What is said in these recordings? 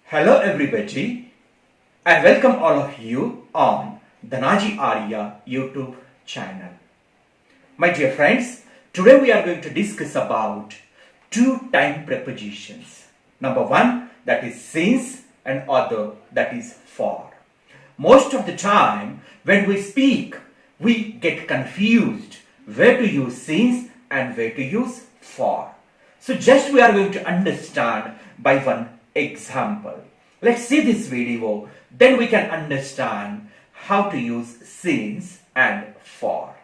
Hello everybody and welcome all of you on Dhanaji Arya YouTube channel. My dear friends, today we are going to discuss about two time prepositions. Number one, that is since, and other, that is for. Most of the time when we speak, we get confused where to use since and where to use for. So just we are going to understand by one example. Let's see this video, then we can understand how to use since and for.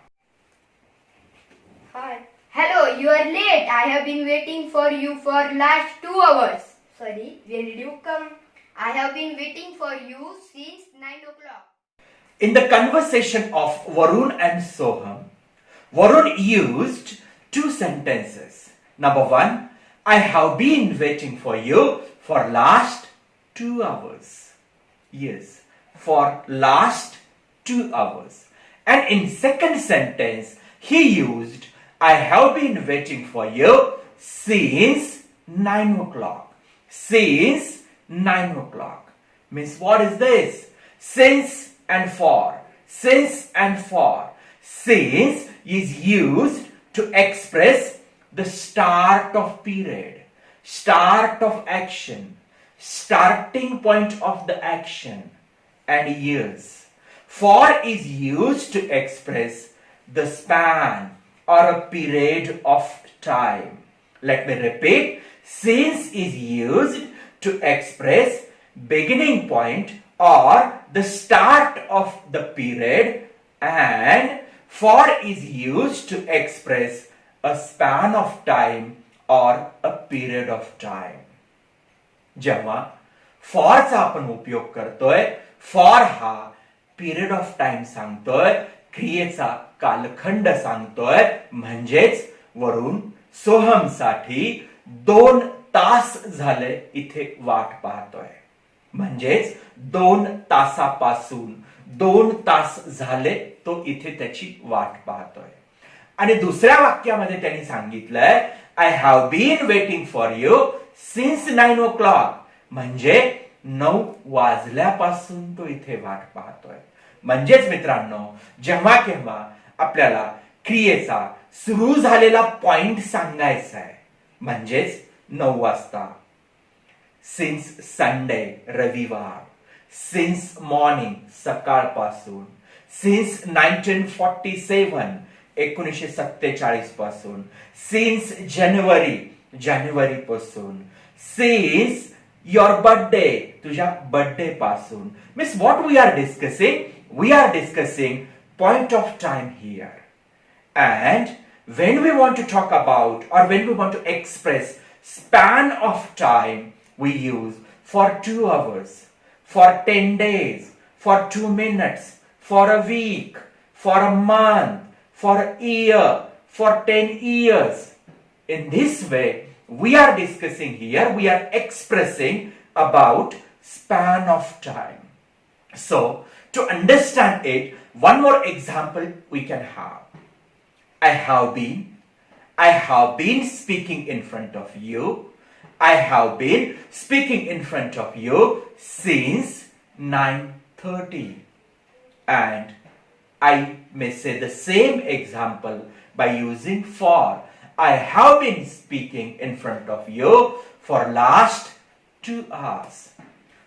Hi. Hello, you are late. I have been waiting for you for last 2 hours. Sorry, when did you come? I have been waiting for you since 9 o'clock. In the conversation of Varun and Soham, Varun used two sentences. Number one, I have been waiting for you for last 2 hours. Yes, for last 2 hours. And in second sentence, he used I have been waiting for you since 9 o'clock. Since 9 o'clock. Means what is this? Since and for. Since and for. Since is used to express the start of period, start of action, starting point of the action, and years. For is used to express the span or a period of time. Let me repeat. Since is used to express beginning point or the start of the period, and for is used to express a span of time or a period of time. जेव्हा फॉरचा आपण उपयोग करतोय, for हा period of time सांगतोय, क्रियेचा कालखंड सांगतोय, म्हणजेच वरून सोहमसाठी 2 तास झाले इथे वाट पाहतोय. म्हणजेच 2 तासापासून 2 तास झाले तो इथे त्याची वाट पाहतोय. आणि दुसऱ्या वाक्यामध्ये त्यांनी सांगितलंय I have been waiting for you since 9 o'clock. म्हणजे 9 वाजल्यापासून तो इथे वाट पाहतोय. म्हणजेच मित्रांनो, जेव्हा केव्हा आपल्याला क्रियेचा सुरू झालेला पॉइंट सांगायचा आहे, म्हणजेच 9 वाजता. सिन्स संडे रविवार, सिन्स मॉर्निंग सकाळपासून, सिन्स 1947 1947 पासून, सिन्स जानेवारी पासून, सिन्स योर बर्थडे तुझ्या बर्थडे पासून. Means what we are discussing point of time here. And when we want to talk about or when we want to express span of time, we use for 2 hours, for 10 days, for 2 minutes, for a week, for a month, for a year, for 10 years. In this way, we are discussing here, we are expressing about span of time. So, to understand it, one more example we can have. I have been speaking in front of you. I have been speaking in front of you since 9:30. And I may say the same example by using for. I have been speaking in front of you for last 2 hours.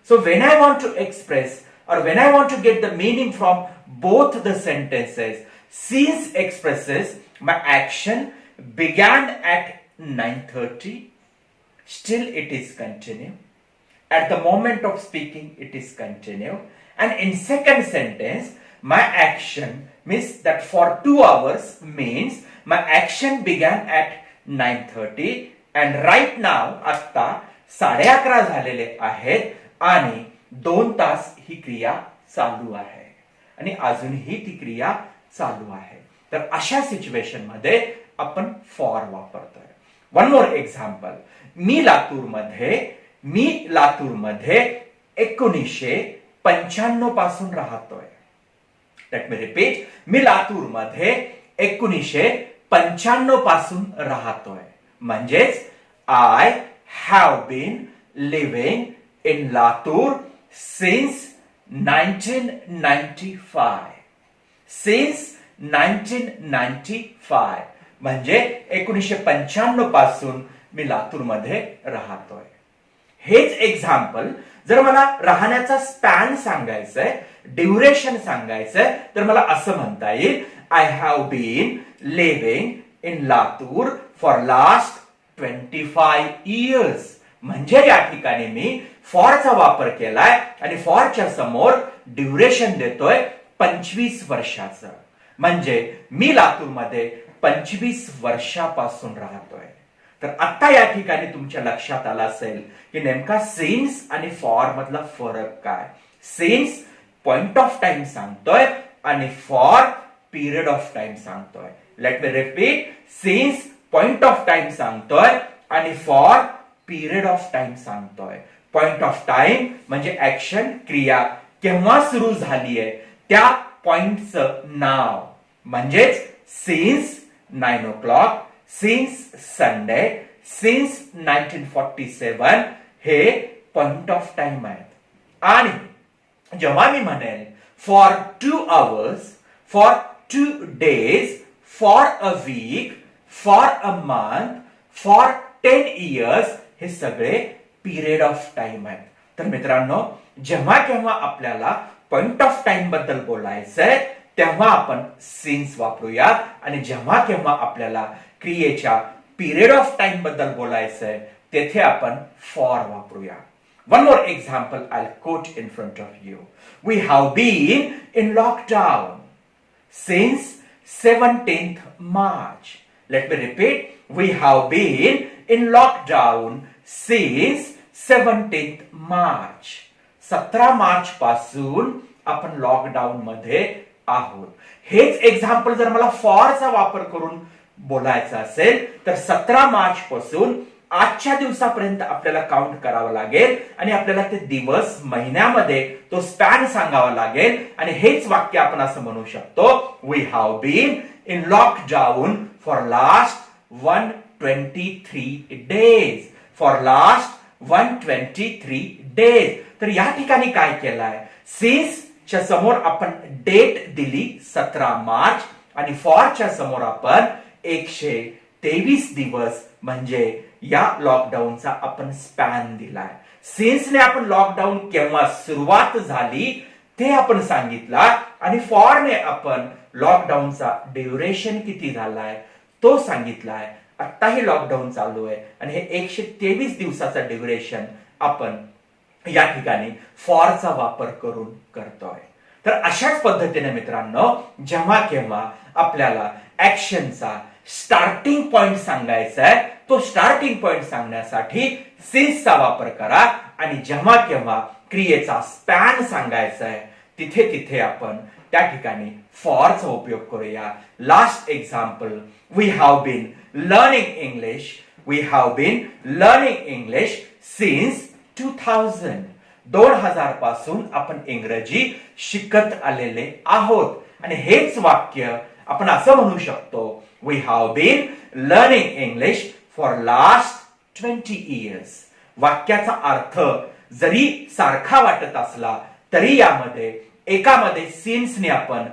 So when I want to express or when I want to get the meaning from both the sentences, since expresses my action began at 9:30, still it is continue. At the moment of speaking, it is continue. And in second sentence, my action means that for 2 hours means my action began at 9:30 and right now आता 11:30 झालेले आहेत आणि 2 तास ही क्रिया चालू आहे आणि अजूनही ती क्रिया चालू आहे. तर अशा सिच्युएशन मध्ये आपण फॉर वापरतोय. One more example. मी लातूरमध्ये 1995 पासून राहतोय. Let me repeat. मी लातूरमध्ये 1995 पासून राहतोय. म्हणजेच I have been living in Latur since 1995. Since 1995 म्हणजे 1995 पासून मी लातूरमध्ये राहतोय. हेच एक्झाम्पल जर मला राहण्याचा स्पॅन सांगायचंय, ड्युरेशन सांगायचंय, तर मला असं म्हणता येईल, I have been living in Latur for last 25 years. म्हणजे या ठिकाणी मी फॉरचा वापर केलाय आणि फॉरच्या समोर ड्युरेशन देतोय 25 वर्षाचं. म्हणजे मी लातूरमध्ये 25 वर्षापासून राहतोय. तर आता या ठिकाणी तुमच्या लक्षात आलं असेल की नेमका सिन्स आणि फॉर मधला फरक काय. सिन्स पॉइंट ऑफ टाइम सांगतोय आणि फॉर पिरियड ऑफ टाइम सांगतोय. Let me repeat, since point of time सांगतोय आणि फॉर पिरियड ऑफ टाइम सांगतोय. पॉइंट ऑफ टाइम म्हणजे ऍक्शन, क्रिया केव्हा सुरू झालीये त्या पॉइंटचं नाव. म्हणजेच since 9 o'clock, since Sunday, since 1947 हे पॉइंट ऑफ टाइम आहेत. आणि जेव्हा मी म्हणेल for 2 hours, for 2 days, for a week, for a month, for 10 years, हे सगळे पिरियड ऑफ टाइम आहेत. तर मित्रांनो, जेव्हा केव्हा आपल्याला पॉइंट ऑफ टाइम बद्दल बोलायचंय तेव्हा आपण सिन्स वापरूया आणि जेव्हा केव्हा आपल्याला क्रियेच्या पिरियड ऑफ टाइम बद्दल बोलायचंय तेथे आपण फॉर वापरूया. One more example I'll quote in front of you. We have been in lockdown since 17th March. Let me repeat. We have been in lockdown since 17th March. 17 March पासून आपण lockdown मध्ये आहोत. हेच एक्झाम्पल जर मला फॉरचा वापर करून बोलायचं असेल तर 17 मार्च पासून आजच्या दिवसापर्यंत आपल्याला काउंट करावं लागेल आणि आपल्याला ते दिवस महिन्यामध्ये तो स्पॅन सांगावा लागेल आणि हेच वाक्य आपण असं म्हणू शकतो, we have been in lockdown for last 123 days. For last 123 days. तर या ठिकाणी काय केलंय, सिन्स च्या समोर आपण डेट दिली 17 मार्च आणि फॉरच्या समोर आपण 123 दिवस म्हणजे या लॉकडाऊनचा आपण स्पॅन दिलाय. सिन्सने आपण लॉकडाऊन केव्हा सुरुवात झाली ते आपण सांगितलं आणि फॉरने आपण लॉकडाऊनचा ड्युरेशन किती झालाय तो सांगितलाय. आत्ताही लॉकडाऊन चालू आहे आणि हे 123 दिवसाचा ड्युरेशन आपण या ठिकाणी फॉरचा वापर करून करतोय. तर अशाच पद्धतीने मित्रांनो, जेव्हा केव्हा आपल्याला ऍक्शनचा स्टार्टिंग पॉइंट सांगायचा आहे तो स्टार्टिंग पॉइंट सांगण्यासाठी सिन्सचा वापर करा आणि जेव्हा केव्हा क्रियेचा स्पॅन सांगायचा आहे तिथे तिथे आपण त्या ठिकाणी फॉरचा उपयोग करूया. Last example, we have been learning English. We have been learning English since 2000. 2000 पासून आपण इंग्रजी शिकत आलेले आहोत आणि हेच वाक्य आपण असं म्हणू शकतो, we have been learning English for last 20 years. वाक्याचा अर्थ जरी सारखा वाटत असला तरी यामध्ये एकामध्ये सिन्सने आपण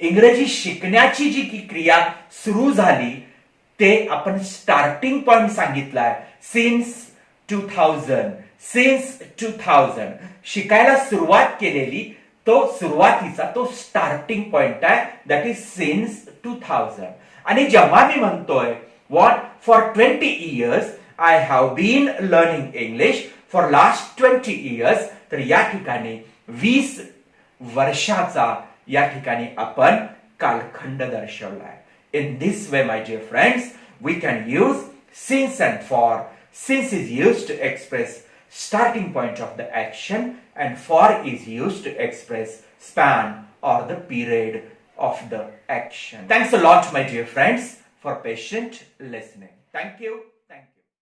इंग्रजी शिकण्याची जी की क्रिया सुरू झाली ते आपण स्टार्टिंग पॉइंट सांगितलाय. सिन्स 2000, सिन्स 2000 शिकायला सुरुवात केलेली तो सुरुवातीचा तो स्टार्टिंग पॉइंट आहे, दॅट इज सिन्स 2000. आणि जेव्हा मी म्हणतोय what for 20 years I have been learning English for last 20 years, तर या ठिकाणी 20 वर्षाचा या ठिकाणी आपण कालखंड दर्शवलाय. In this way, my dear friends, we can use since and for. Since is used to express starting point of the action and for is used to express span or the period of the action. Thanks a lot, my dear friends, for patient listening. Thank you.